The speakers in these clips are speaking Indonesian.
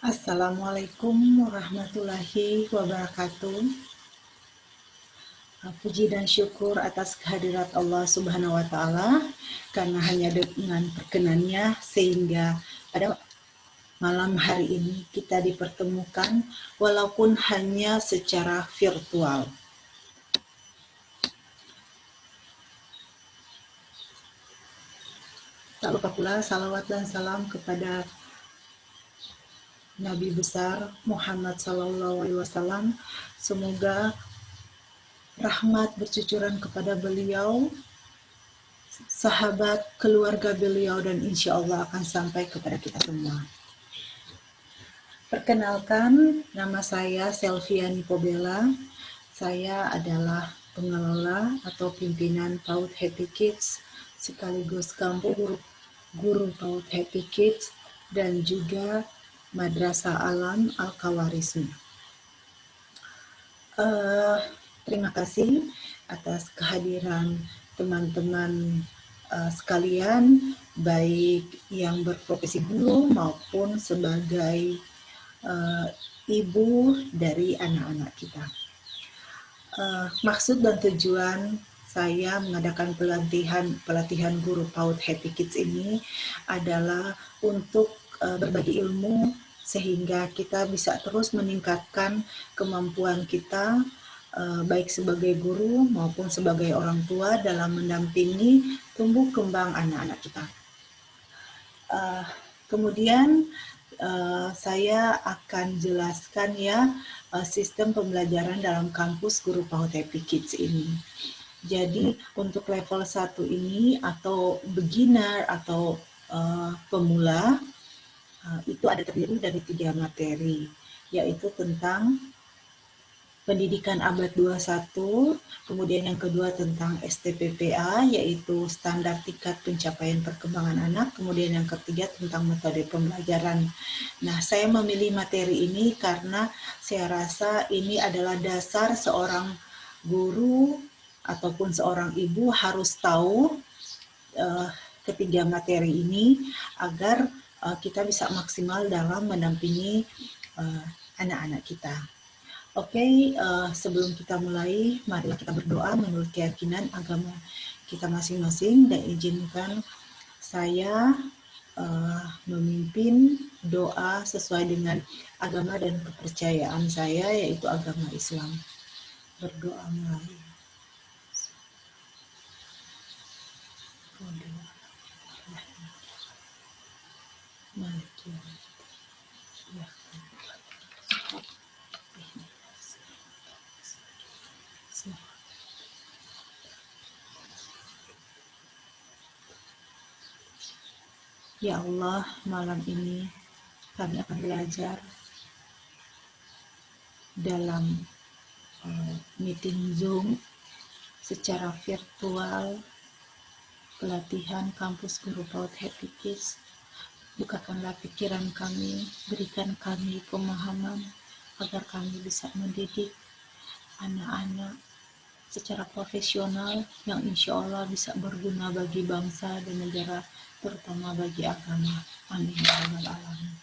Assalamualaikum warahmatullahi wabarakatuh. Puji dan syukur atas kehadirat Allah Subhanahu wa Ta'ala, karena hanya dengan perkenannya sehingga pada malam hari ini kita dipertemukan, walaupun hanya secara virtual. Tak lupa pula salawat dan salam kepada Nabi besar Muhammad SAW. Semoga rahmat bercucuran kepada beliau, sahabat, keluarga beliau, dan insya Allah akan sampai kepada kita semua. Perkenalkan, nama saya Selviani Pobela. Saya adalah pengelola atau pimpinan PAUD Happy Kids, sekaligus guru PAUD Happy Kids, dan juga Madrasah Alam Al-Kawarismi. Terima kasih atas kehadiran teman-teman sekalian, baik yang berprofesi guru maupun sebagai ibu dari anak-anak kita. Maksud dan tujuan saya mengadakan pelatihan guru PAUD Happy Kids ini adalah untuk berbagi ilmu sehingga kita bisa terus meningkatkan kemampuan kita, baik sebagai guru maupun sebagai orang tua dalam mendampingi tumbuh kembang anak-anak kita. Kemudian saya akan jelaskan ya sistem pembelajaran dalam kampus guru PAUD Happy Kids ini. Jadi untuk level 1 ini atau beginner atau pemula, itu ada terdiri dari 3 materi, yaitu tentang pendidikan abad 21, kemudian yang kedua tentang STPPA, yaitu standar tingkat pencapaian perkembangan anak, kemudian yang ketiga tentang metode pembelajaran. Nah, saya memilih materi ini karena saya rasa ini adalah dasar seorang guru ataupun seorang ibu harus tahu ketiga materi ini agar kita bisa maksimal dalam mendampingi anak-anak kita. Oke, sebelum kita mulai, marilah kita berdoa menurut keyakinan agama kita masing-masing, dan izinkan saya memimpin doa sesuai dengan agama dan kepercayaan saya, yaitu agama Islam. Berdoa mulai. Ya Allah, malam ini kami akan belajar dalam meeting Zoom secara virtual, pelatihan kampus guru PAUD Happy Kids. Bukakanlah pikiran kami, berikan kami pemahaman agar kami bisa mendidik anak-anak secara profesional yang insya Allah bisa berguna bagi bangsa dan negara, terutama bagi agama. Amin ya rabbal alamin.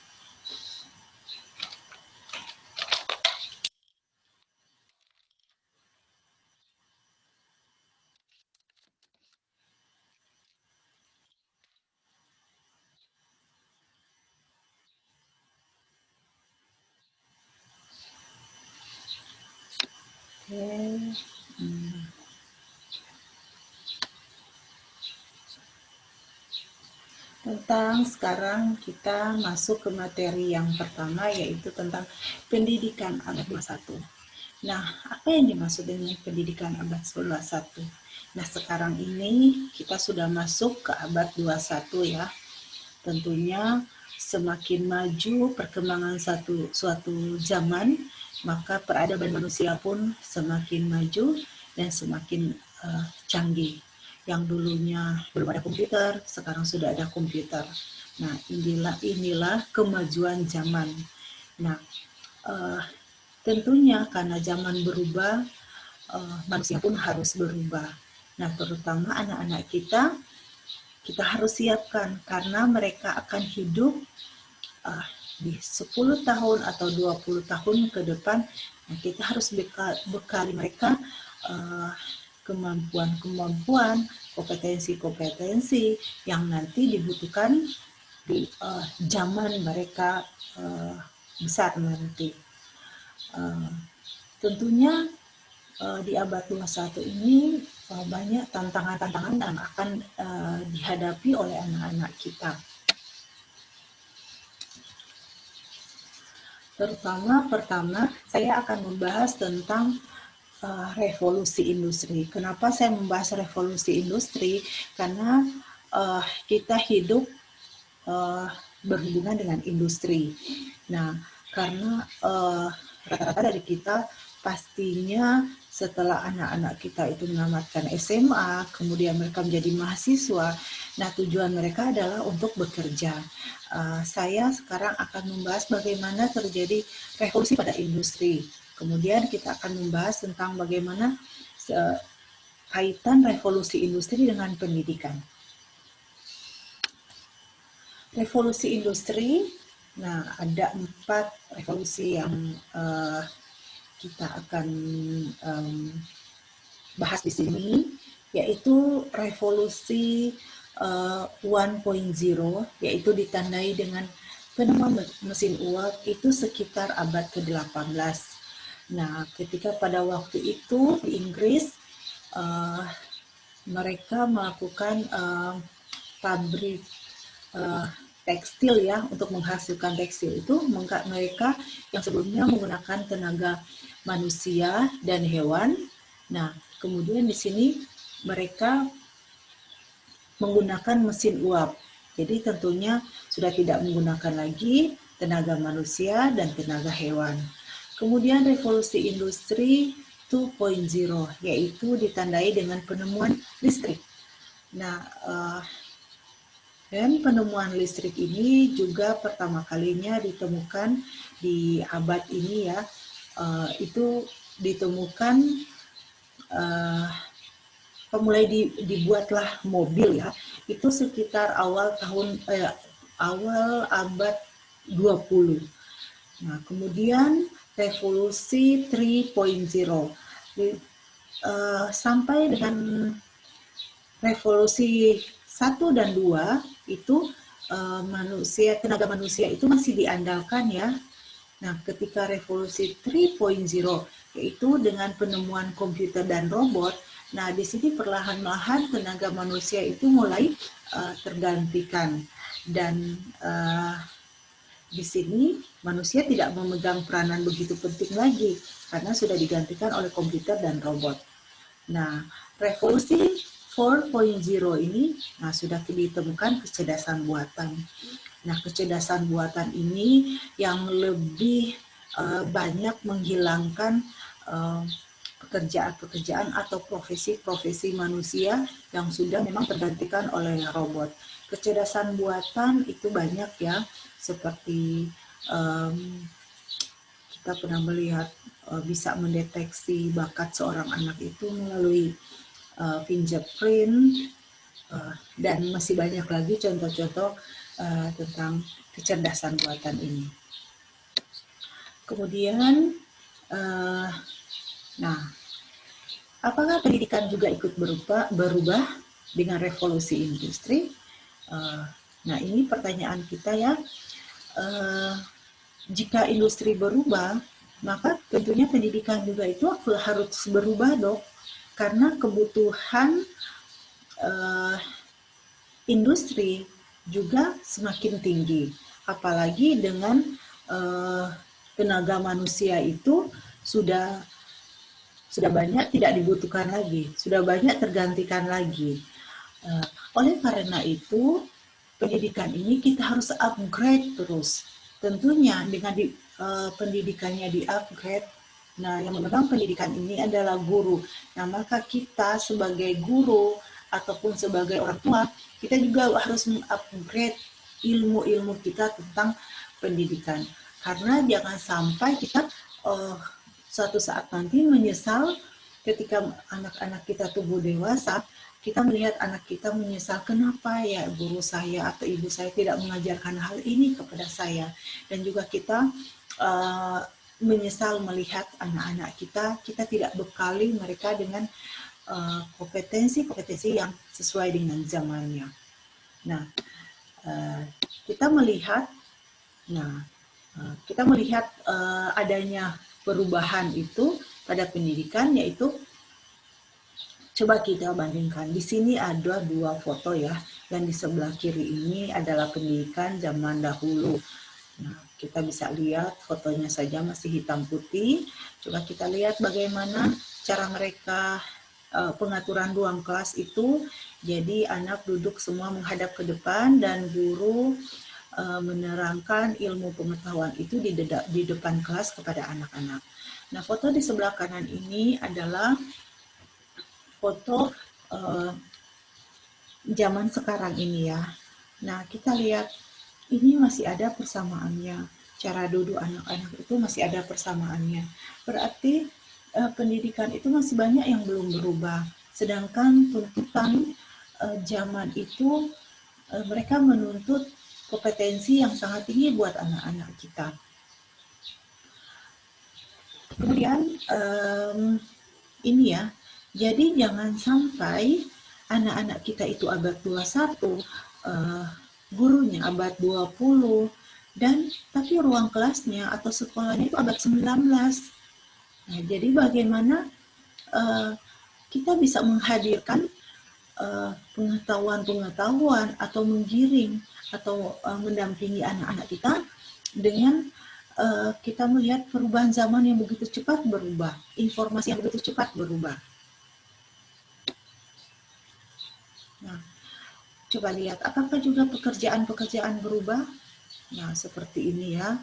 Sekarang kita masuk ke materi yang pertama, yaitu tentang pendidikan abad 21. Nah, apa yang dimaksud dengan pendidikan abad 21? Nah, sekarang ini kita sudah masuk ke abad 21 ya. Tentunya semakin maju perkembangan suatu zaman, maka peradaban manusia pun semakin maju dan semakin canggih. Yang dulunya belum ada komputer, sekarang sudah ada komputer. Nah, inilah kemajuan zaman. Nah, tentunya karena zaman berubah, manusia pun harus berubah. Nah, terutama anak-anak kita harus siapkan karena mereka akan hidup di 10 tahun atau 20 tahun ke depan, nah kita harus bekali mereka kemampuan-kemampuan, kompetensi-kompetensi yang nanti dibutuhkan di zaman mereka besar nanti. Tentunya di abad 21 ini banyak tantangan-tantangan yang akan dihadapi oleh anak-anak kita. Pertama, saya akan membahas tentang revolusi industri. Kenapa saya membahas revolusi industri? Karena kita hidup berhubungan dengan industri. Nah, karena rata-rata dari kita pastinya setelah anak-anak kita itu menamatkan SMA, kemudian mereka menjadi mahasiswa, nah tujuan mereka adalah untuk bekerja. Saya sekarang akan membahas bagaimana terjadi revolusi pada industri. Kemudian kita akan membahas tentang bagaimana kaitan revolusi industri dengan pendidikan. Revolusi industri, nah ada 4 revolusi yang kita akan bahas di sini, yaitu revolusi 1.0, yaitu ditandai dengan penemuan mesin uap itu sekitar abad ke-18. Nah, ketika pada waktu itu di Inggris mereka melakukan pabrik tekstil ya, untuk menghasilkan tekstil itu mereka yang sebelumnya menggunakan tenaga manusia dan hewan. Nah, kemudian di sini mereka menggunakan mesin uap. Jadi tentunya sudah tidak menggunakan lagi tenaga manusia dan tenaga hewan. Kemudian revolusi industri 2.0, yaitu ditandai dengan penemuan listrik. Nah, dan penemuan listrik ini juga pertama kalinya ditemukan di abad ini ya, itu ditemukan mulai dibuatlah mobil ya, itu sekitar awal abad 20. Nah, kemudian revolusi 3.0 sampai dengan revolusi 1 dan 2 itu tenaga manusia itu masih diandalkan ya. Nah, ketika revolusi 3.0 yaitu dengan penemuan komputer dan robot, nah di sini perlahan-lahan tenaga manusia itu mulai tergantikan, dan di sini manusia tidak memegang peranan begitu penting lagi karena sudah digantikan oleh komputer dan robot. Nah, revolusi 4.0 ini sudah ditemukan kecerdasan buatan. Nah, kecerdasan buatan ini yang lebih banyak menghilangkan pekerjaan-pekerjaan atau profesi-profesi manusia yang sudah memang tergantikan oleh robot. Kecerdasan buatan itu banyak ya, seperti kita pernah melihat bisa mendeteksi bakat seorang anak itu melalui fingerprint, dan masih banyak lagi contoh-contoh tentang kecerdasan buatan ini. Kemudian, nah, apakah pendidikan juga ikut berubah dengan revolusi industri? Nah, ini pertanyaan kita ya. Jika industri berubah, maka tentunya pendidikan juga itu harus berubah dong, karena kebutuhan industri juga semakin tinggi, apalagi dengan tenaga manusia itu sudah banyak tidak dibutuhkan lagi, sudah banyak tergantikan lagi. Oleh karena itu, pendidikan ini kita harus upgrade terus. Tentunya dengan pendidikannya di-upgrade, nah yang memegang pendidikan ini adalah guru. Nah, maka kita sebagai guru ataupun sebagai orang tua, kita juga harus mengupgrade ilmu-ilmu kita tentang pendidikan. Karena jangan sampai kita suatu saat nanti menyesal ketika anak-anak kita tumbuh dewasa, kita melihat anak kita menyesal, kenapa ya guru saya atau ibu saya tidak mengajarkan hal ini kepada saya. Dan juga kita menyesal melihat anak-anak kita tidak bekali mereka dengan kompetensi-kompetensi yang sesuai dengan zamannya. Nah, kita melihat adanya perubahan itu pada pendidikan, yaitu coba kita bandingkan. Di sini ada dua foto ya, yang di sebelah kiri ini adalah pendidikan zaman dahulu. Nah, kita bisa lihat fotonya saja masih hitam putih. Coba kita lihat bagaimana cara mereka pengaturan ruang kelas itu. Jadi anak duduk semua menghadap ke depan dan guru menerangkan ilmu pengetahuan itu di depan kelas kepada anak-anak. Nah, foto di sebelah kanan ini adalah foto zaman sekarang ini ya. Nah, kita lihat ini masih ada persamaannya. Cara duduk anak-anak itu masih ada persamaannya. Berarti pendidikan itu masih banyak yang belum berubah. Sedangkan tuntutan zaman itu mereka menuntut kompetensi yang sangat tinggi buat anak-anak kita. Kemudian ini ya, jadi jangan sampai anak-anak kita itu abad 21, gurunya abad 20, dan tapi ruang kelasnya atau sekolahnya itu abad 19. Nah, jadi bagaimana kita bisa menghadirkan pengetahuan-pengetahuan atau menggiring atau mendampingi anak-anak kita dengan kita melihat perubahan zaman yang begitu cepat berubah, informasi yang begitu cepat berubah. Nah, coba lihat, apakah juga pekerjaan-pekerjaan berubah? Nah, seperti ini ya.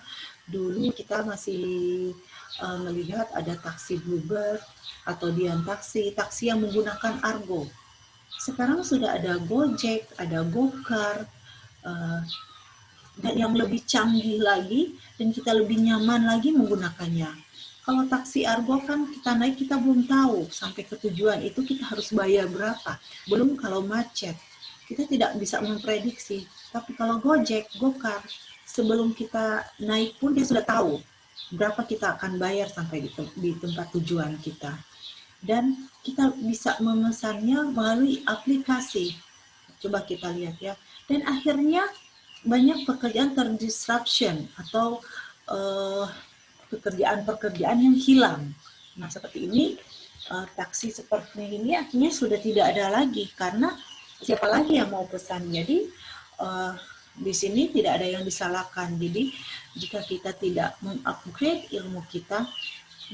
Dulu kita masih melihat ada taksi Bluebird atau Dian taksi yang menggunakan argo. Sekarang sudah ada Gojek, ada Gokar, dan yang lebih canggih lagi dan kita lebih nyaman lagi menggunakannya. Kalau taksi argo kan kita naik, kita belum tahu sampai ke tujuan itu kita harus bayar berapa. Belum kalau macet, kita tidak bisa memprediksi. Tapi kalau Gojek, Gokar, sebelum kita naik pun dia sudah tahu berapa kita akan bayar sampai di tempat tujuan kita. Dan kita bisa memesannya melalui aplikasi. Coba kita lihat ya. Dan akhirnya banyak pekerjaan terdisruption atau pekerjaan-pekerjaan yang hilang. Nah, seperti ini, taksi seperti ini akhirnya sudah tidak ada lagi karena siapa lagi yang mau pesan. Jadi di sini tidak ada yang disalahkan. Jadi jika kita tidak mengupgrade ilmu kita,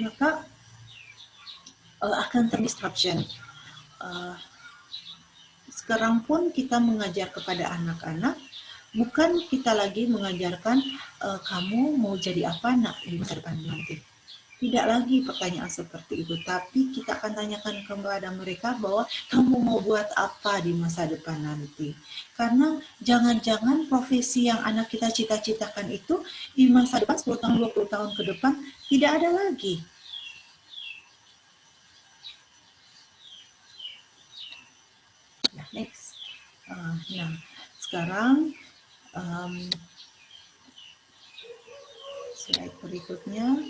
maka akan terdisruption. Sekarang pun kita mengajar kepada anak-anak, bukan kita lagi mengajarkan kamu mau jadi apa nak di masa depan nanti. Tidak lagi pertanyaan seperti itu, tapi kita akan tanyakan kepada mereka bahwa kamu mau buat apa di masa depan nanti. Karena jangan-jangan profesi yang anak kita cita-citakan itu di masa depan 10 tahun, 20 tahun ke depan tidak ada lagi. Nah, next. Nah, sekarang slide berikutnya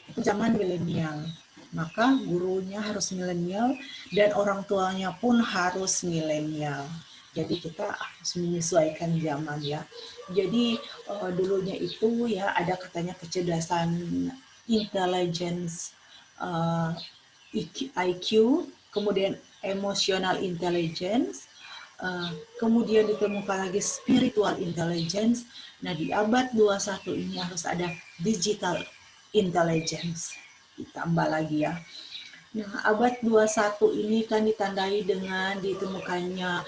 itu zaman milenial, maka gurunya harus milenial dan orang tuanya pun harus milenial. Jadi kita harus menyesuaikan zaman ya. Jadi dulunya itu ya ada katanya kecerdasan intelligence, IQ, kemudian emotional intelligence, kemudian ditemukan lagi spiritual intelligence. Nah, di abad 21 ini harus ada digital intelligence, ditambah lagi ya. Nah, abad 21 ini kan ditandai dengan ditemukannya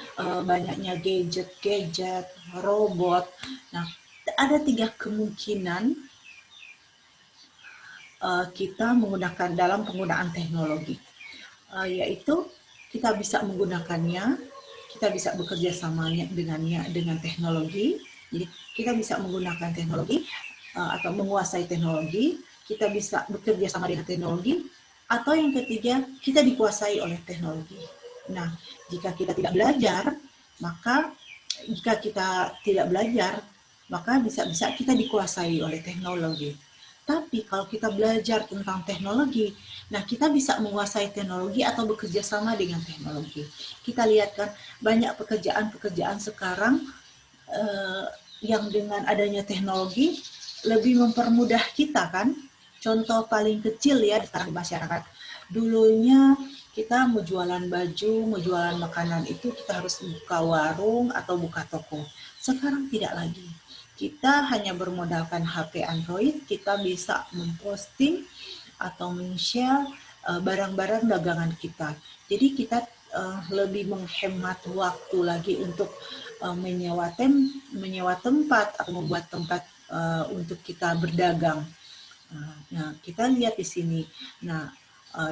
banyaknya gadget, robot. Nah, ada 3 kemungkinan kita menggunakan dalam penggunaan teknologi, yaitu kita bisa menggunakannya, kita bisa bekerja samanya dengan teknologi. Jadi kita bisa menggunakan teknologi atau menguasai teknologi, kita bisa bekerja sama dengan teknologi, Atau yang ketiga, kita dikuasai oleh teknologi. Nah, jika kita tidak belajar, maka jika kita tidak belajar, maka bisa-bisa kita dikuasai oleh teknologi. Tapi kalau kita belajar tentang teknologi, nah kita bisa menguasai teknologi atau bekerja sama dengan teknologi. Kita lihat kan banyak pekerjaan-pekerjaan sekarang yang dengan adanya teknologi lebih mempermudah kita kan. Contoh paling kecil ya sekarang di masyarakat. Dulunya kita mau jualan baju, mau jualan makanan itu kita harus buka warung atau buka toko. Sekarang tidak lagi. Kita hanya bermodalkan HP Android, kita bisa memposting atau men-share barang-barang dagangan kita. Jadi kita lebih menghemat waktu lagi untuk menyewa tempat atau membuat tempat untuk kita berdagang. Nah, kita lihat di sini. Nah,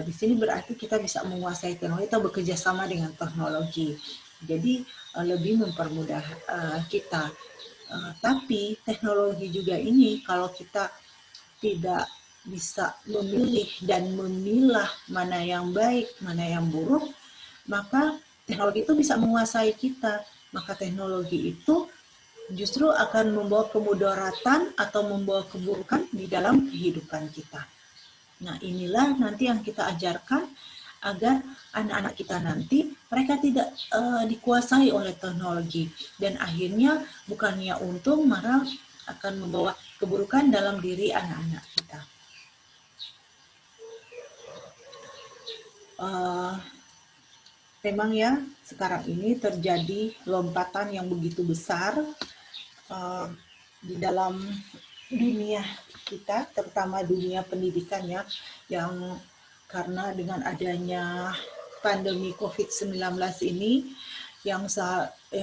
di sini berarti kita bisa menguasai teknologi atau bekerja sama dengan teknologi. Jadi lebih mempermudah kita. Tapi teknologi juga ini kalau kita tidak bisa memilih dan memilah mana yang baik, mana yang buruk, maka teknologi itu bisa menguasai kita. Maka teknologi itu justru akan membawa kemudaratan atau membawa keburukan di dalam kehidupan kita. Nah, inilah nanti yang kita ajarkan agar anak-anak kita nanti mereka tidak dikuasai oleh teknologi dan akhirnya bukannya untung malah akan membawa keburukan dalam diri anak-anak kita. Memang ya sekarang ini terjadi lompatan yang begitu besar di dalam dunia kita, terutama dunia pendidikan ya, yang karena dengan adanya pandemi COVID-19 ini, yang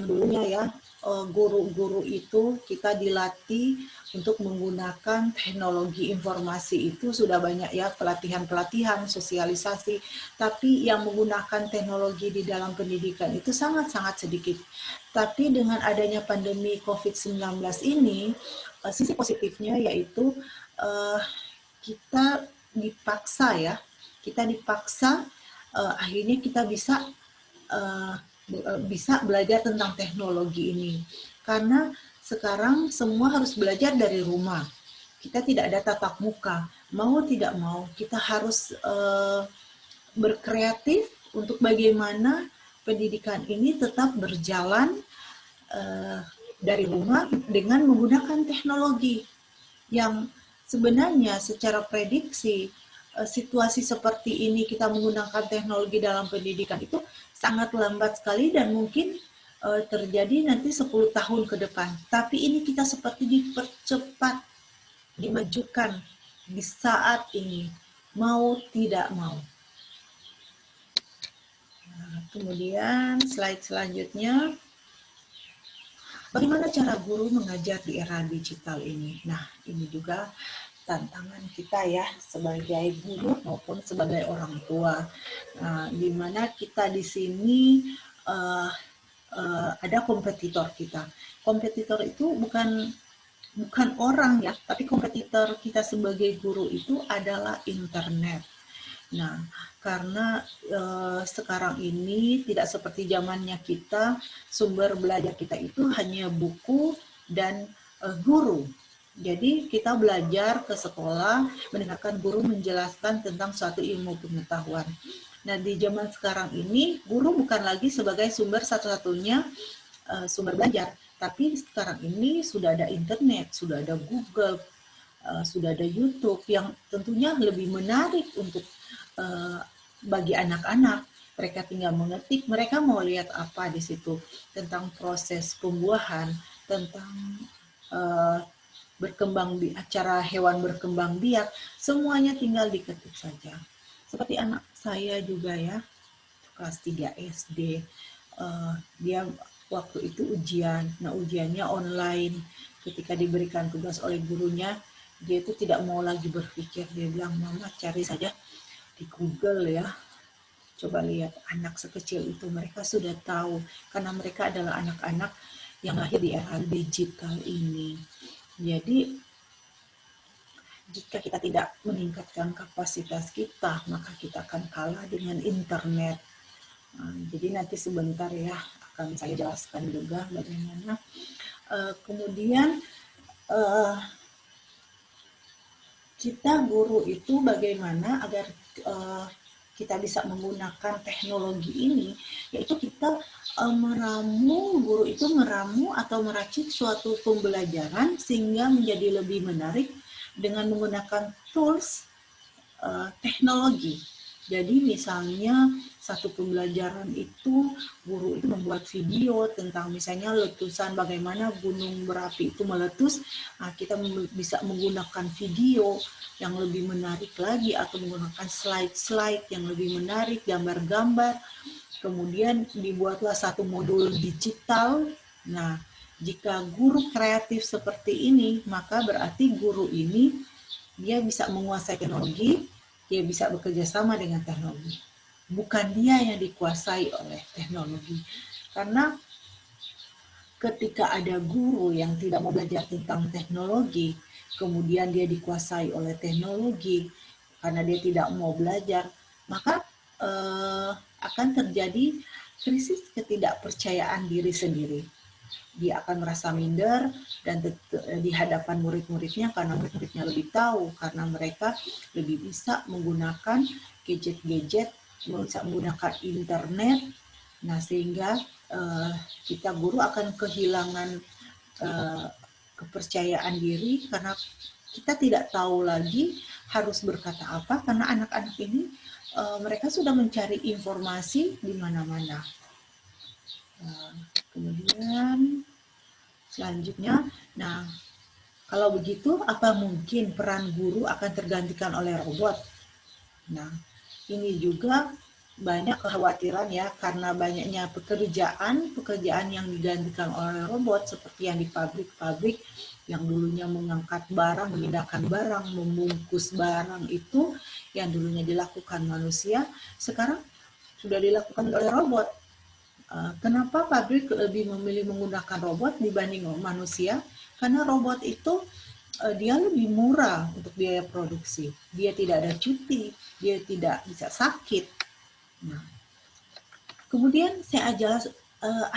dulunya ya guru-guru itu kita dilatih untuk menggunakan teknologi informasi itu sudah banyak ya pelatihan-pelatihan, sosialisasi, tapi yang menggunakan teknologi di dalam pendidikan itu sangat-sangat sedikit. Tapi dengan adanya pandemi COVID-19 ini, sisi positifnya yaitu kita dipaksa akhirnya kita bisa belajar tentang teknologi ini karena sekarang semua harus belajar dari rumah. Kita tidak ada tatap muka, mau tidak mau kita harus berkreatif untuk bagaimana pendidikan ini tetap berjalan dari rumah dengan menggunakan teknologi yang sebenarnya secara prediksi situasi seperti ini kita menggunakan teknologi dalam pendidikan itu sangat lambat sekali dan mungkin terjadi nanti 10 tahun ke depan. Tapi ini kita seperti dipercepat, dimajukan di saat ini, mau tidak mau. Nah, kemudian slide selanjutnya, bagaimana cara guru mengajar di era digital ini? Nah, ini juga tantangan kita ya sebagai guru maupun sebagai orang tua. Nah, di mana kita di sini ada kompetitor kita. Kompetitor itu bukan orang ya, tapi kompetitor kita sebagai guru itu adalah internet. Nah, karena sekarang ini tidak seperti zamannya kita, sumber belajar kita itu hanya buku dan guru. Jadi kita belajar ke sekolah, mendengarkan guru menjelaskan tentang suatu ilmu pengetahuan. Nah, di zaman sekarang ini, guru bukan lagi sebagai sumber satu-satunya sumber belajar, tapi sekarang ini sudah ada internet, sudah ada Google, sudah ada YouTube yang tentunya lebih menarik untuk bagi anak-anak. Mereka tinggal mengetik, mereka mau lihat apa di situ tentang proses pembuahan, tentang cara hewan berkembang biak, semuanya tinggal diketik saja. Seperti anak saya juga ya, kelas 3 SD, dia waktu itu ujian, nah ujiannya online, ketika diberikan tugas oleh gurunya, dia itu tidak mau lagi berpikir, dia bilang, mama cari saja di Google ya, coba lihat anak sekecil itu, mereka sudah tahu, karena mereka adalah anak-anak yang lahir di era digital ini. Jadi Jika kita tidak meningkatkan kapasitas kita, maka kita akan kalah dengan internet. Jadi nanti sebentar ya akan saya jelaskan juga bagaimana. Kemudian kita guru itu bagaimana agar kita bisa menggunakan teknologi ini, yaitu kita guru itu meramu atau meracik suatu pembelajaran sehingga menjadi lebih menarik dengan menggunakan tools teknologi. Jadi misalnya satu pembelajaran itu guru itu membuat video tentang misalnya letusan, bagaimana gunung berapi itu meletus. Nah, kita bisa menggunakan video yang lebih menarik lagi atau menggunakan slide-slide yang lebih menarik, gambar-gambar. Kemudian dibuatlah satu modul digital. Nah, jika guru kreatif seperti ini, maka berarti guru ini dia bisa menguasai teknologi, dia bisa bekerja sama dengan teknologi. Bukan dia yang dikuasai oleh teknologi. Karena ketika ada guru yang tidak mau belajar tentang teknologi, kemudian dia dikuasai oleh teknologi karena dia tidak mau belajar, maka akan terjadi krisis ketidakpercayaan diri sendiri. Dia akan merasa minder dan di hadapan murid-muridnya karena murid-muridnya lebih tahu, karena mereka lebih bisa menggunakan gadget-gadget, bisa menggunakan internet. Nah, sehingga kita guru akan kehilangan kepercayaan diri karena kita tidak tahu lagi harus berkata apa, karena anak-anak ini mereka sudah mencari informasi di mana-mana. Kemudian selanjutnya, nah kalau begitu apa mungkin peran guru akan tergantikan oleh robot? Nah, ini juga banyak kekhawatiran ya, karena banyaknya pekerjaan yang digantikan oleh robot seperti yang di pabrik-pabrik yang dulunya mengangkat barang, memindahkan barang, membungkus barang itu yang dulunya dilakukan manusia, sekarang sudah dilakukan oleh robot. Kenapa pabrik lebih memilih menggunakan robot dibanding manusia? Karena robot itu dia lebih murah untuk biaya produksi. Dia tidak ada cuti, dia tidak bisa sakit. Nah, kemudian saya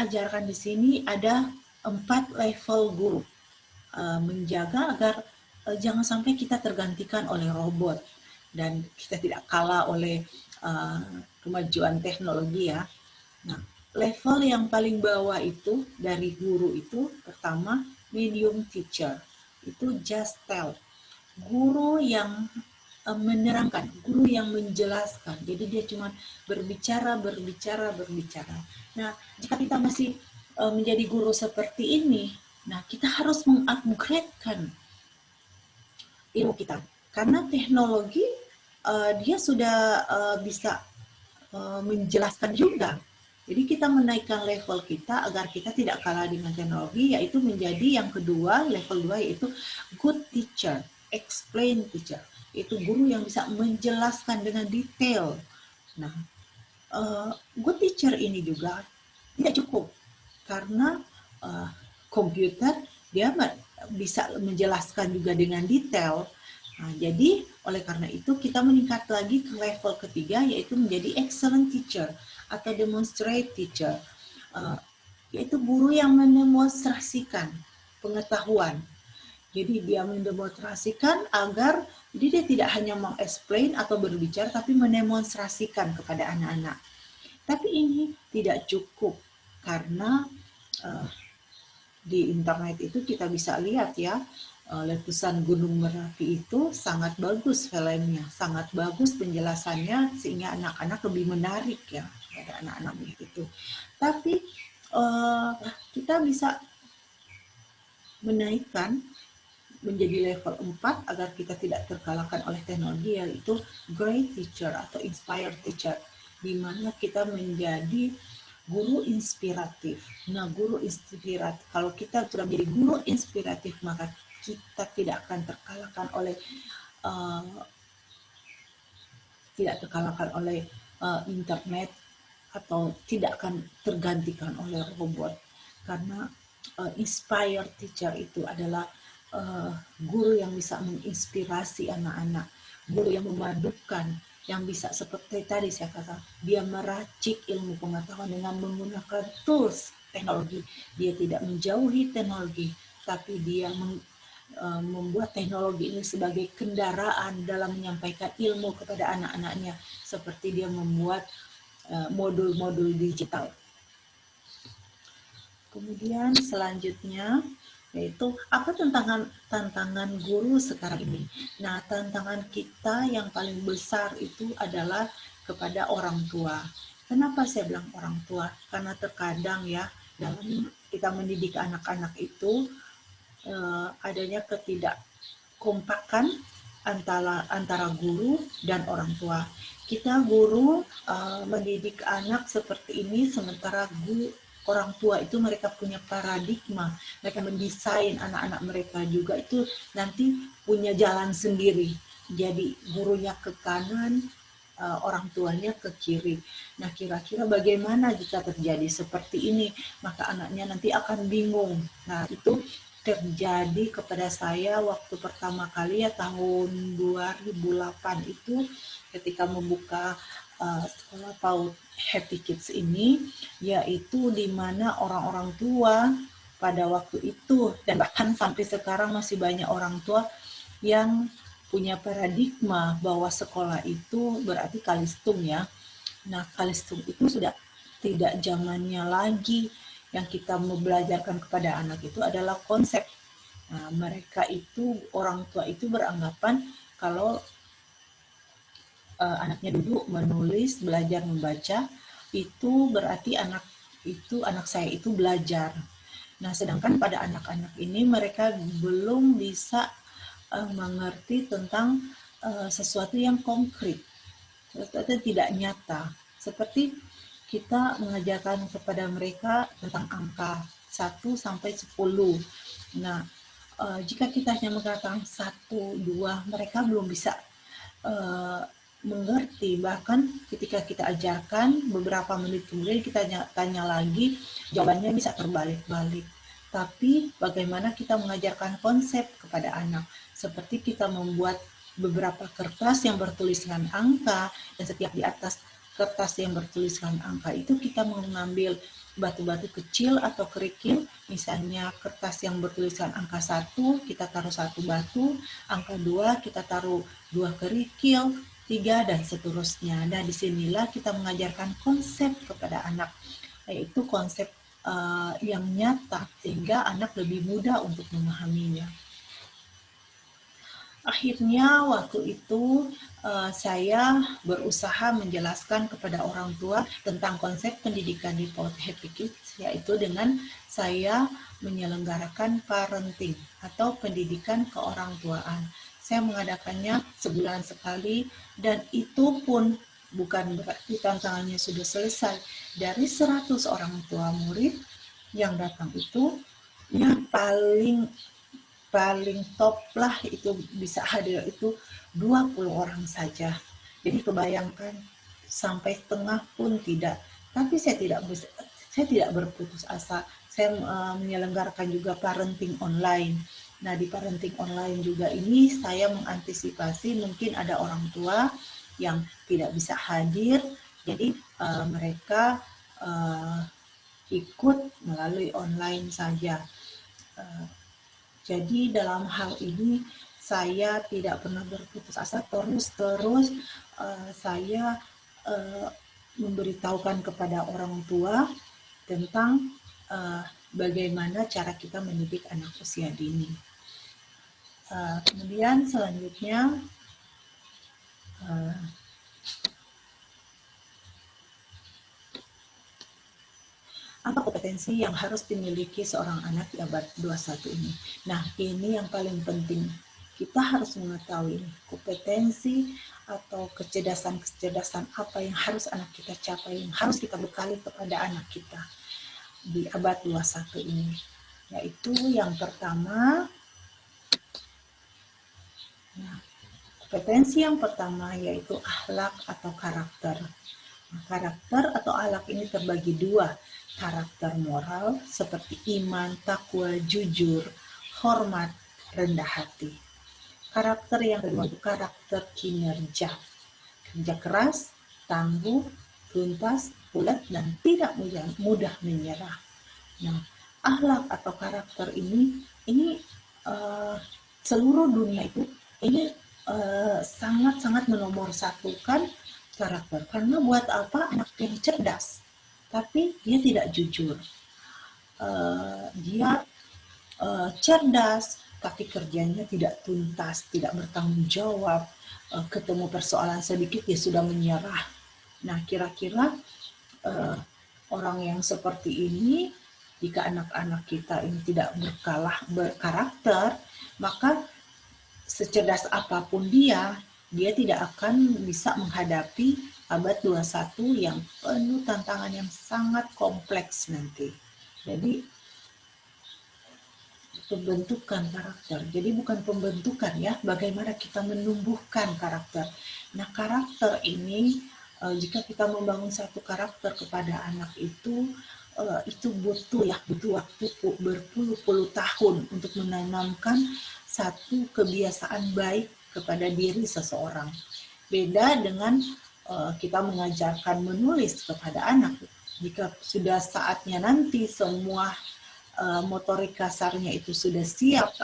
ajarkan di sini ada 4 level guru. Menjaga agar jangan sampai kita tergantikan oleh robot dan kita tidak kalah oleh kemajuan teknologi ya. Nah, level yang paling bawah itu dari guru itu pertama medium teacher, itu just tell, guru yang menerangkan, guru yang menjelaskan. Jadi dia cuma berbicara. Nah, jika kita masih menjadi guru seperti ini, nah kita harus mengupgrade-kan ilmu kita, karena teknologi dia sudah bisa menjelaskan juga. Jadi kita menaikkan level kita agar kita tidak kalah dengan teknologi, yaitu menjadi yang kedua, level 2, yaitu good teacher, explain teacher. Itu guru yang bisa menjelaskan dengan detail. Nah, good teacher ini juga tidak cukup, karena komputer dia bisa menjelaskan juga dengan detail. Nah, jadi oleh karena itu kita meningkat lagi ke level ketiga, yaitu menjadi excellent teacher atau demonstrate teacher, yaitu guru yang mendemonstrasikan pengetahuan. Jadi dia mendemonstrasikan agar jadi dia tidak hanya meng-explain atau berbicara, tapi mendemonstrasikan kepada anak-anak. Tapi ini tidak cukup, karena di internet itu kita bisa lihat ya, letusan Gunung Merapi itu sangat bagus filmnya, sangat bagus penjelasannya, sehingga anak-anak lebih menarik ya pada anak-anak itu. Tapi kita bisa menaikkan menjadi level 4 agar kita tidak terkalahkan oleh teknologi, yaitu great teacher atau inspired teacher, di mana kita menjadi guru inspiratif. Nah, guru inspiratif, kalau kita sudah menjadi guru inspiratif, maka kita tidak akan terkalahkan oleh internet, atau tidak akan tergantikan oleh robot, karena inspired teacher itu adalah guru yang bisa menginspirasi anak-anak, guru yang memadukan, yang bisa seperti tadi saya katakan, dia meracik ilmu pengetahuan dengan menggunakan tools teknologi. Dia tidak menjauhi teknologi, tapi dia membuat teknologi ini sebagai kendaraan dalam menyampaikan ilmu kepada anak-anaknya, seperti dia membuat modul-modul digital. Kemudian selanjutnya yaitu apa tantangan guru sekarang ini. Nah, tantangan kita yang paling besar itu adalah kepada orang tua. Kenapa saya bilang orang tua? Karena terkadang ya dalam kita mendidik anak-anak itu adanya ketidakkompakan antara guru dan orang tua. Kita guru mendidik anak seperti ini, sementara orang tua itu mereka punya paradigma, mereka mendesain anak-anak mereka juga itu nanti punya jalan sendiri. Jadi gurunya ke kanan, orang tuanya ke kiri. Nah, kira-kira bagaimana jika terjadi seperti ini? Maka anaknya nanti akan bingung. Nah, itu terjadi kepada saya waktu pertama kali ya tahun 2008 itu ketika membuka sekolah PAUD Happy Kids ini, yaitu di mana orang-orang tua pada waktu itu dan bahkan sampai sekarang masih banyak orang tua yang punya paradigma bahwa sekolah itu berarti kalistung ya. Nah, kalistung itu sudah tidak zamannya lagi. Yang kita mau belajarkan kepada anak itu adalah konsep. Nah, mereka itu, orang tua itu beranggapan kalau anaknya duduk menulis, belajar membaca, itu berarti anak saya itu belajar. Nah, sedangkan pada anak-anak ini mereka belum bisa mengerti tentang sesuatu yang konkret, sesuatu yang tidak nyata. Seperti kita mengajarkan kepada mereka tentang angka 1 sampai 10. Nah, jika kita hanya mengatakan 1, 2, mereka belum bisa mengerti. Bahkan ketika kita ajarkan, beberapa menit kemudian kita tanya lagi, jawabannya bisa terbalik-balik. Tapi bagaimana kita mengajarkan konsep kepada anak? Seperti kita membuat beberapa kertas yang bertuliskan angka, dan setiap di atas kertas yang bertuliskan angka itu kita mengambil batu-batu kecil atau kerikil, misalnya kertas yang bertuliskan angka 1, kita taruh 1 batu, angka 2 kita taruh 2 kerikil, 3 dan seterusnya. Nah, disinilah kita mengajarkan konsep kepada anak, yaitu konsep yang nyata sehingga anak lebih mudah untuk memahaminya. Akhirnya waktu itu saya berusaha menjelaskan kepada orang tua tentang konsep pendidikan di PAUD Happy Kids, yaitu dengan saya menyelenggarakan parenting atau pendidikan keorangtuaan. Saya mengadakannya sebulan sekali dan itu pun bukan berarti tantangannya sudah selesai. Dari 100 orang tua murid yang datang itu, yang paling top lah itu bisa hadir itu 20 orang saja. Jadi kebayangkan sampai setengah pun tidak. Tapi saya tidak berputus asa. Saya menyelenggarakan juga parenting online. Nah, di parenting online juga ini saya mengantisipasi mungkin ada orang tua yang tidak bisa hadir. Jadi mereka ikut melalui online saja. Jadi dalam hal ini saya tidak pernah berputus asa, terus saya memberitahukan kepada orang tua tentang bagaimana cara kita mendidik anak usia dini. Kemudian selanjutnya apa kompetensi yang harus dimiliki seorang anak di abad 21 ini? Nah, ini yang paling penting. Kita harus mengetahui kompetensi atau kecerdasan apa yang harus anak kita capai, yang harus kita bekali kepada anak kita di abad 21 ini. Yaitu yang pertama, kompetensi yang pertama yaitu akhlak atau karakter. Nah, karakter atau akhlak ini terbagi dua. Karakter moral seperti iman, takwa, jujur, hormat, rendah hati. Karakter yang kedua itu karakter kinerja. Kerja keras, tangguh, tuntas, bulat, dan tidak mudah menyerah. Nah, akhlak atau karakter ini seluruh dunia itu ini sangat-sangat menomorsatukan karakter. Karena buat apa anak yang cerdas, tapi dia tidak jujur. Dia cerdas, tapi kerjanya tidak tuntas, tidak bertanggung jawab. Ketemu persoalan sedikit dia sudah menyerah. Nah, kira-kira orang yang seperti ini, jika anak-anak kita ini tidak berkarakter, maka secerdas apapun dia tidak akan bisa menghadapi abad 21 yang penuh tantangan yang sangat kompleks nanti. Jadi pembentukan karakter. Jadi bukan pembentukan ya, bagaimana kita menumbuhkan karakter. Nah, karakter ini jika kita membangun satu karakter kepada anak itu butuh waktu berpuluh-puluh tahun untuk menanamkan satu kebiasaan baik kepada diri seseorang. Beda dengan kita mengajarkan menulis kepada anak. Jika sudah saatnya nanti semua motorik kasarnya itu sudah siap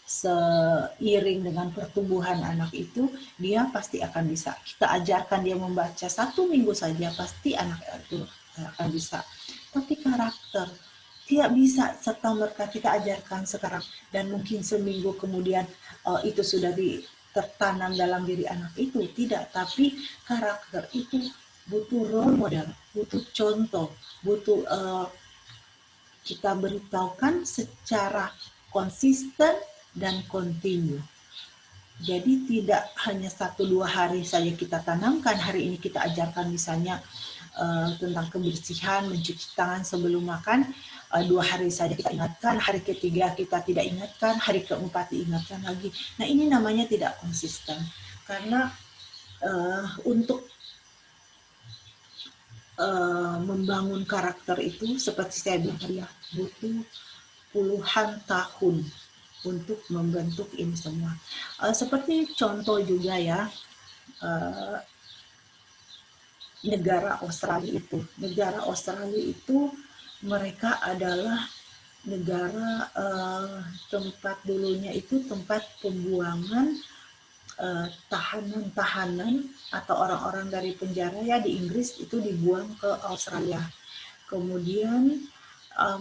seiring dengan pertumbuhan anak itu, dia pasti akan bisa. Kita ajarkan dia membaca 1 minggu saja, pasti anak itu akan bisa. Tapi karakter tidak bisa serta-merta kita ajarkan sekarang dan mungkin seminggu kemudian itu sudah tertanam dalam diri anak itu. Tidak, tapi karakter itu butuh role model, butuh contoh, butuh kita beritahukan secara konsisten dan kontinu. Jadi tidak hanya 1-2 hari saja kita tanamkan. Hari ini kita ajarkan misalnya tentang kebersihan, mencuci tangan sebelum makan. 2 hari saja kita ingatkan, hari ketiga kita tidak ingatkan, hari keempat diingatkan lagi. Nah, ini namanya tidak konsisten. Karena untuk membangun karakter itu seperti saya bilang ya, butuh puluhan tahun untuk membentuk ini semua. Seperti contoh juga ya, negara Australia itu mereka adalah negara tempat dulunya itu tempat pembuangan tahanan-tahanan atau orang-orang dari penjara ya di Inggris itu dibuang ke Australia. Kemudian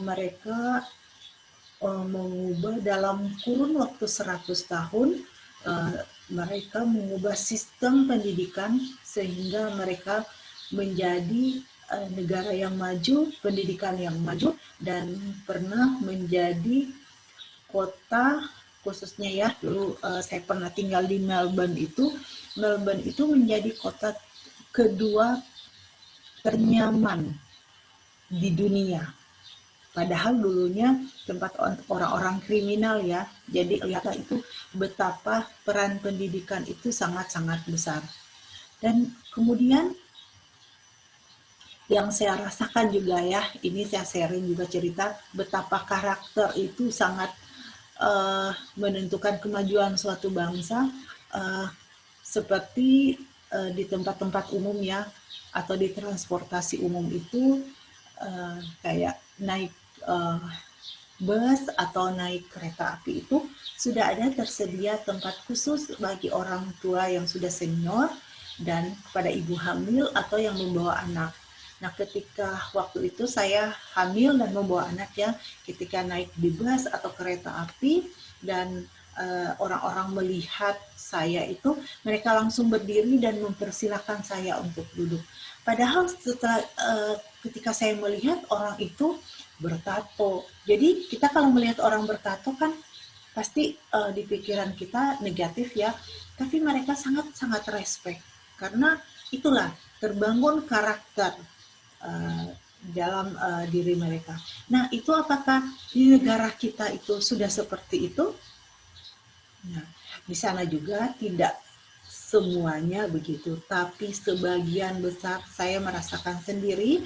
mereka mengubah dalam kurun waktu 100 tahun mereka mengubah sistem pendidikan sehingga mereka menjadi negara yang maju, pendidikan yang maju, dan pernah menjadi kota khususnya ya dulu saya pernah tinggal di Melbourne itu menjadi kota kedua ternyaman di dunia. Padahal dulunya tempat orang-orang kriminal ya. Jadi lihatlah itu betapa peran pendidikan itu sangat-sangat besar. Dan kemudian yang saya rasakan juga ya, ini saya sharing juga cerita betapa karakter itu sangat menentukan kemajuan suatu bangsa, seperti di tempat-tempat umum ya atau di transportasi umum itu kayak naik bus atau naik kereta api itu sudah ada tersedia tempat khusus bagi orang tua yang sudah senior dan kepada ibu hamil atau yang membawa anak. Nah, ketika waktu itu saya hamil dan membawa anak ya, ketika naik di bus atau kereta api dan orang-orang melihat saya itu, mereka langsung berdiri dan mempersilahkan saya untuk duduk. Padahal setelah ketika saya melihat orang itu bertato, jadi kita kalau melihat orang bertato kan pasti di pikiran kita negatif ya, tapi mereka sangat-sangat respect karena itulah terbangun karakter dalam diri mereka. Nah, itu apakah di negara kita itu sudah seperti itu? Nah, di sana juga tidak semuanya begitu, tapi sebagian besar saya merasakan sendiri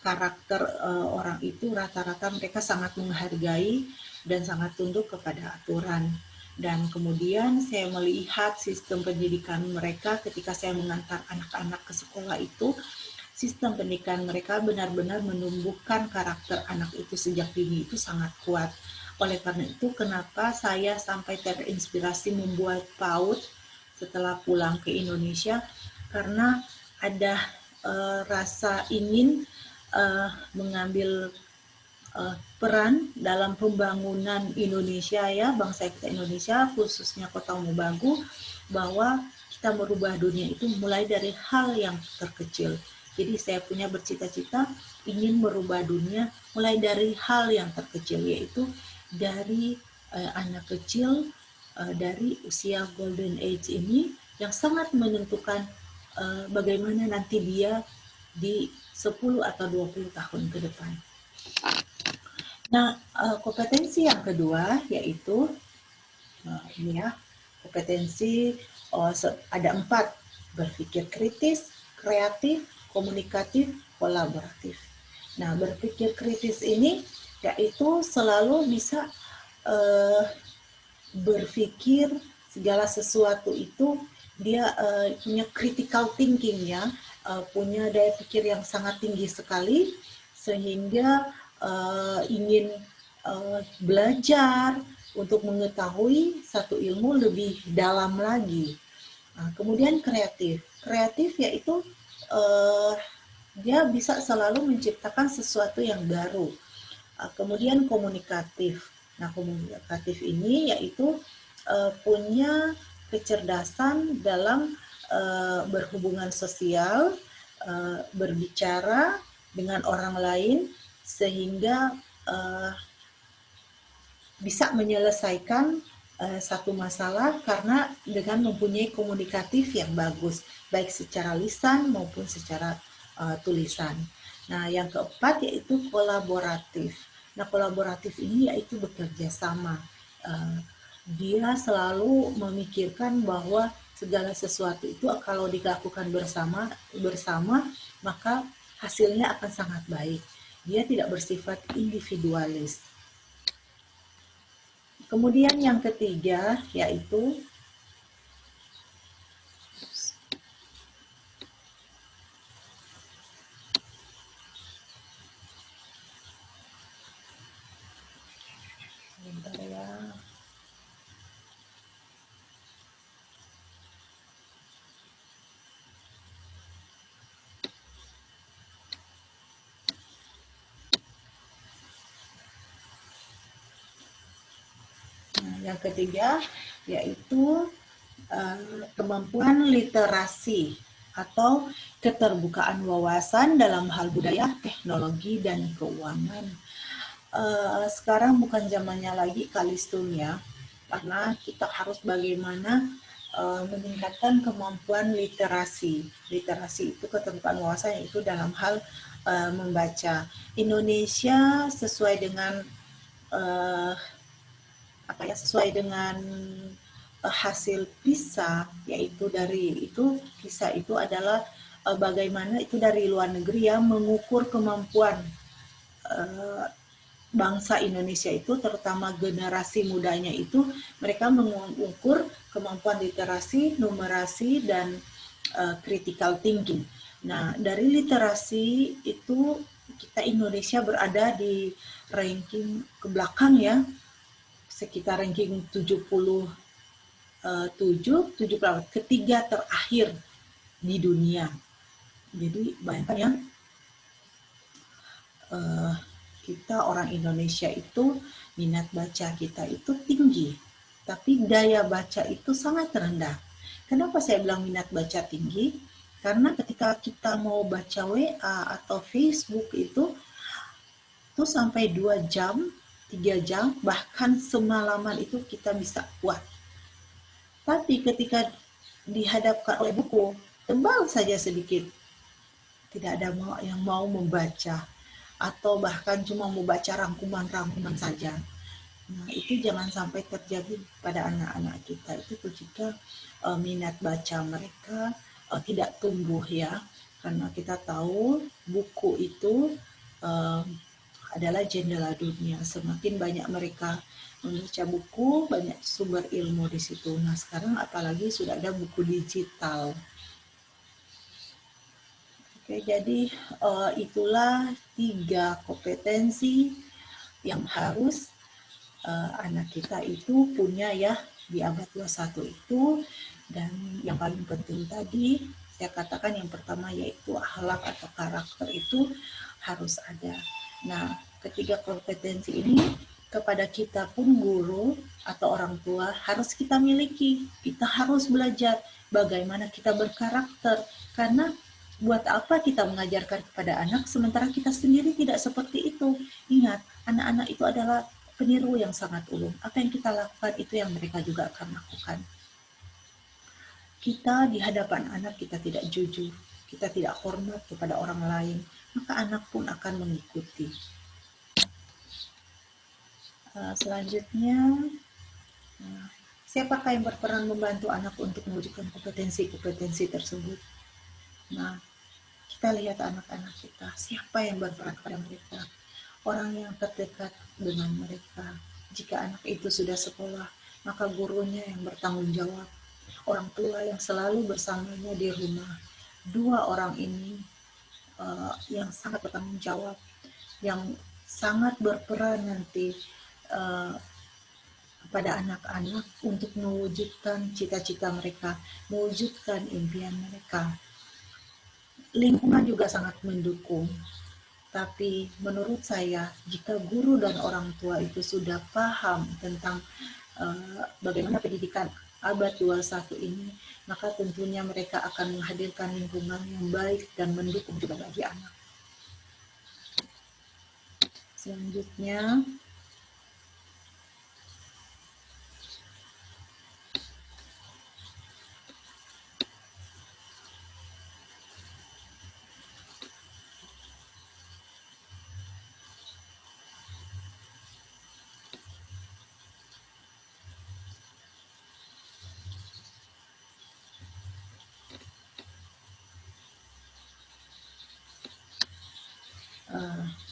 karakter orang itu rata-rata mereka sangat menghargai dan sangat tunduk kepada aturan. Dan kemudian saya melihat sistem pendidikan mereka ketika saya mengantar anak-anak ke sekolah itu, sistem pendidikan mereka benar-benar menumbuhkan karakter anak itu sejak dini itu sangat kuat. Oleh karena itu, kenapa saya sampai terinspirasi membuat PAUD setelah pulang ke Indonesia, karena ada rasa ingin mengambil peran dalam pembangunan Indonesia ya, bangsa kita Indonesia, khususnya Kota Umubagu, bahwa kita merubah dunia itu mulai dari hal yang terkecil. Jadi saya punya bercita-cita ingin merubah dunia mulai dari hal yang terkecil, yaitu dari anak kecil dari usia golden age ini yang sangat menentukan bagaimana nanti dia di 10 atau 20 tahun ke depan. Nah, kompetensi yang kedua yaitu ini ya, kompetensi ada 4, berpikir kritis, kreatif, komunikatif, kolaboratif. Nah, berpikir kritis ini yaitu selalu bisa berpikir segala sesuatu itu dia punya critical thinking ya, punya daya pikir yang sangat tinggi sekali sehingga ingin belajar untuk mengetahui satu ilmu lebih dalam lagi. Nah, kemudian kreatif yaitu dia bisa selalu menciptakan sesuatu yang baru. Kemudian komunikatif. Nah, komunikatif ini yaitu punya kecerdasan dalam berhubungan sosial, berbicara dengan orang lain, sehingga bisa menyelesaikan satu masalah karena dengan mempunyai komunikatif yang bagus, baik secara lisan maupun secara tulisan. Nah, yang keempat yaitu kolaboratif. Nah, kolaboratif ini yaitu bekerja sama. Dia selalu memikirkan bahwa segala sesuatu itu kalau dilakukan bersama maka hasilnya akan sangat baik. Dia tidak bersifat individualis. Kemudian yang ketiga yaitu bentar ya. Yang ketiga yaitu kemampuan literasi atau keterbukaan wawasan dalam hal budaya, teknologi, dan keuangan. Sekarang bukan zamannya lagi Kalistung ya, karena kita harus bagaimana meningkatkan kemampuan literasi. Literasi itu keterbukaan wawasan yaitu dalam hal membaca. Indonesia sesuai dengan sesuai dengan hasil PISA, yaitu dari itu PISA itu adalah bagaimana itu dari luar negeri ya mengukur kemampuan bangsa Indonesia itu, terutama generasi mudanya itu, mereka mengukur kemampuan literasi, numerasi, dan critical thinking. Nah, dari literasi itu kita Indonesia berada di ranking ke belakang ya, sekitar ranking 78, ketiga terakhir di dunia. Jadi bayangkan ya, kita orang Indonesia itu minat baca kita itu tinggi, tapi daya baca itu sangat rendah. Kenapa saya bilang minat baca tinggi? Karena ketika kita mau baca WA atau Facebook itu tuh sampai 2 jam, 3 jam, bahkan semalaman itu kita bisa kuat. Tapi ketika dihadapkan oleh buku, tebal saja sedikit, tidak ada yang mau membaca, atau bahkan cuma membaca rangkuman-rangkuman saja. Nah, itu jangan sampai terjadi pada anak-anak kita itu ketika minat baca mereka tidak tumbuh ya, karena kita tahu buku itu adalah jendela dunia. Semakin banyak mereka membaca buku, banyak sumber ilmu di situ. Nah, sekarang apalagi sudah ada buku digital. Oke, jadi itulah 3 kompetensi yang harus anak kita itu punya ya di abad 21 itu. Dan yang paling penting tadi saya katakan yang pertama yaitu akhlak atau karakter itu harus ada. Nah, ketiga kompetensi ini kepada kita pun guru atau orang tua harus kita miliki. Kita harus belajar bagaimana kita berkarakter, karena buat apa kita mengajarkan kepada anak sementara kita sendiri tidak seperti itu. Ingat, anak-anak itu adalah peniru yang sangat ulung. Apa yang kita lakukan itu yang mereka juga akan lakukan. Kita di hadapan anak kita tidak jujur, kita tidak hormat kepada orang lain, maka anak pun akan mengikuti. Selanjutnya, siapakah yang berperan membantu anak untuk mewujudkan kompetensi-kompetensi tersebut? Nah, kita lihat anak-anak kita, siapa yang berperan kepada mereka? Orang yang terdekat dengan mereka. Jika anak itu sudah sekolah, maka gurunya yang bertanggung jawab. Orang tua yang selalu bersamanya di rumah. 2 orang ini yang sangat bertanggung jawab, yang sangat berperan nanti kepada anak-anak untuk mewujudkan cita-cita mereka, mewujudkan impian mereka. Lingkungan juga sangat mendukung. Tapi menurut saya, jika guru dan orang tua itu sudah paham tentang bagaimana pendidikan abad 21 ini, maka tentunya mereka akan menghadirkan lingkungan yang baik dan mendukung juga bagi anak. Selanjutnya,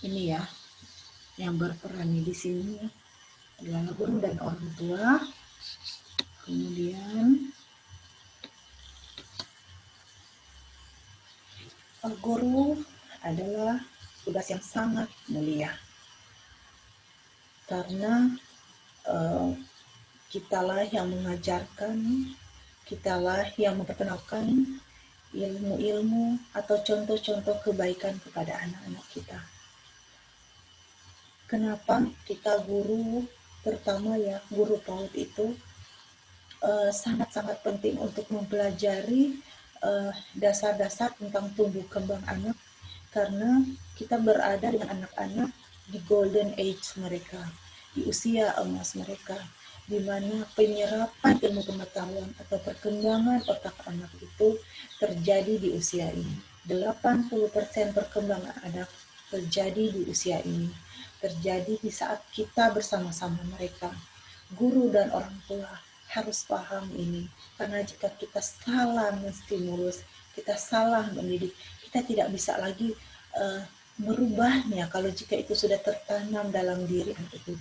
ini ya yang berperan di sini adalah guru dan orang tua. Kemudian guru adalah tugas yang sangat mulia, karena kitalah yang mengajarkan, kitalah yang memperkenalkan ilmu-ilmu atau contoh-contoh kebaikan kepada anak-anak kita. Kenapa kita guru, terutama ya guru PAUD itu sangat-sangat penting untuk mempelajari dasar-dasar tentang tumbuh kembang anak, karena kita berada dengan anak-anak di golden age mereka, di usia emas mereka, di mana penyerapan ilmu pengetahuan atau perkembangan otak anak itu terjadi di usia ini. 80% perkembangan anak terjadi di usia ini, terjadi di saat kita bersama-sama mereka. Guru dan orang tua harus paham ini, karena jika kita salah menstimulus, kita salah mendidik, kita tidak bisa lagi merubahnya kalau jika itu sudah tertanam dalam diri anak itu.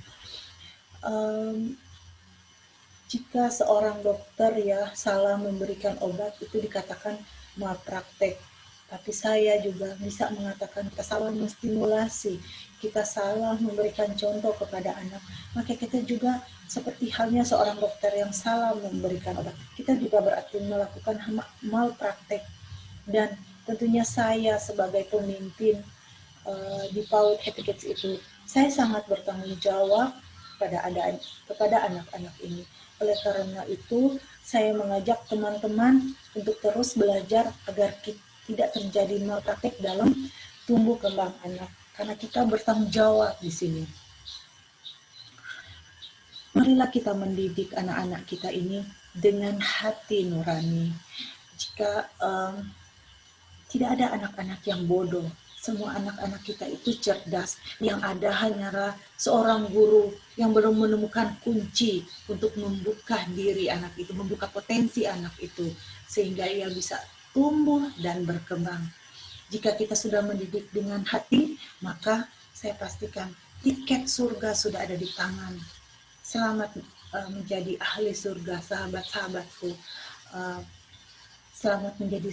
Jika seorang dokter ya salah memberikan obat, itu dikatakan malpraktek. Tapi saya juga bisa mengatakan kita salah menstimulasi, kita salah memberikan contoh kepada anak, maka kita juga seperti halnya seorang dokter yang salah memberikan obat, kita juga berarti melakukan malpraktek. Dan tentunya saya sebagai pemimpin di PAUD Happy Kids itu, saya sangat bertanggung jawab kepada anak-anak ini. Oleh karena itu, saya mengajak teman-teman untuk terus belajar agar tidak terjadi malpraktek dalam tumbuh kembang anak, karena kita bertanggung jawab di sini. Marilah kita mendidik anak-anak kita ini dengan hati nurani. Jika tidak ada anak-anak yang bodoh, semua anak-anak kita itu cerdas. Yang ada hanyalah seorang guru yang belum menemukan kunci untuk membuka diri anak itu, membuka potensi anak itu, sehingga ia bisa tumbuh dan berkembang. Jika kita sudah mendidik dengan hati, maka saya pastikan tiket surga sudah ada di tangan. Selamat menjadi ahli surga, sahabat-sahabatku. Selamat menjadi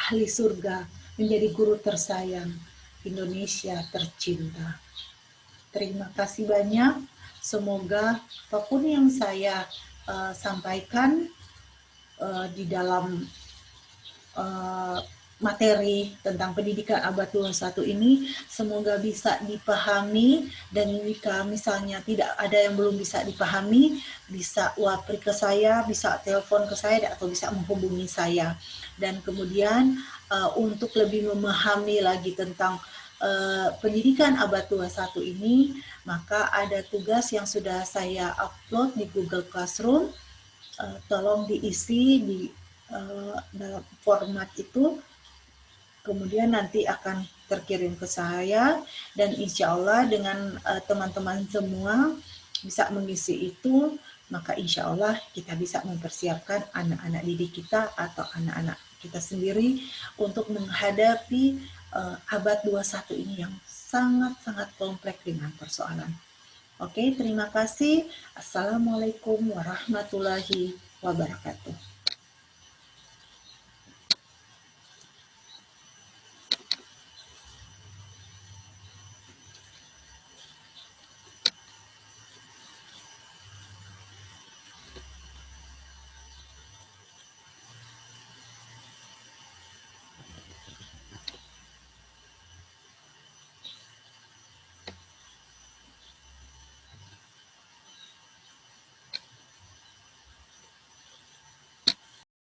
ahli surga, menjadi guru tersayang, Indonesia tercinta. Terima kasih banyak. Semoga apapun yang saya sampaikan di dalam materi tentang pendidikan abad 21 ini semoga bisa dipahami, dan jika misalnya tidak ada yang belum bisa dipahami, bisa wapri ke saya, bisa telepon ke saya, atau bisa menghubungi saya. Dan kemudian untuk lebih memahami lagi tentang pendidikan abad 21 ini, maka ada tugas yang sudah saya upload di Google Classroom. Tolong diisi di dalam format itu, kemudian nanti akan terkirim ke saya, dan insya Allah dengan teman-teman semua bisa mengisi itu, maka insya Allah kita bisa mempersiapkan anak-anak didik kita atau anak-anak kita sendiri untuk menghadapi abad 21 ini yang sangat-sangat kompleks dengan persoalan. Oke, terima kasih. Assalamualaikum warahmatullahi wabarakatuh.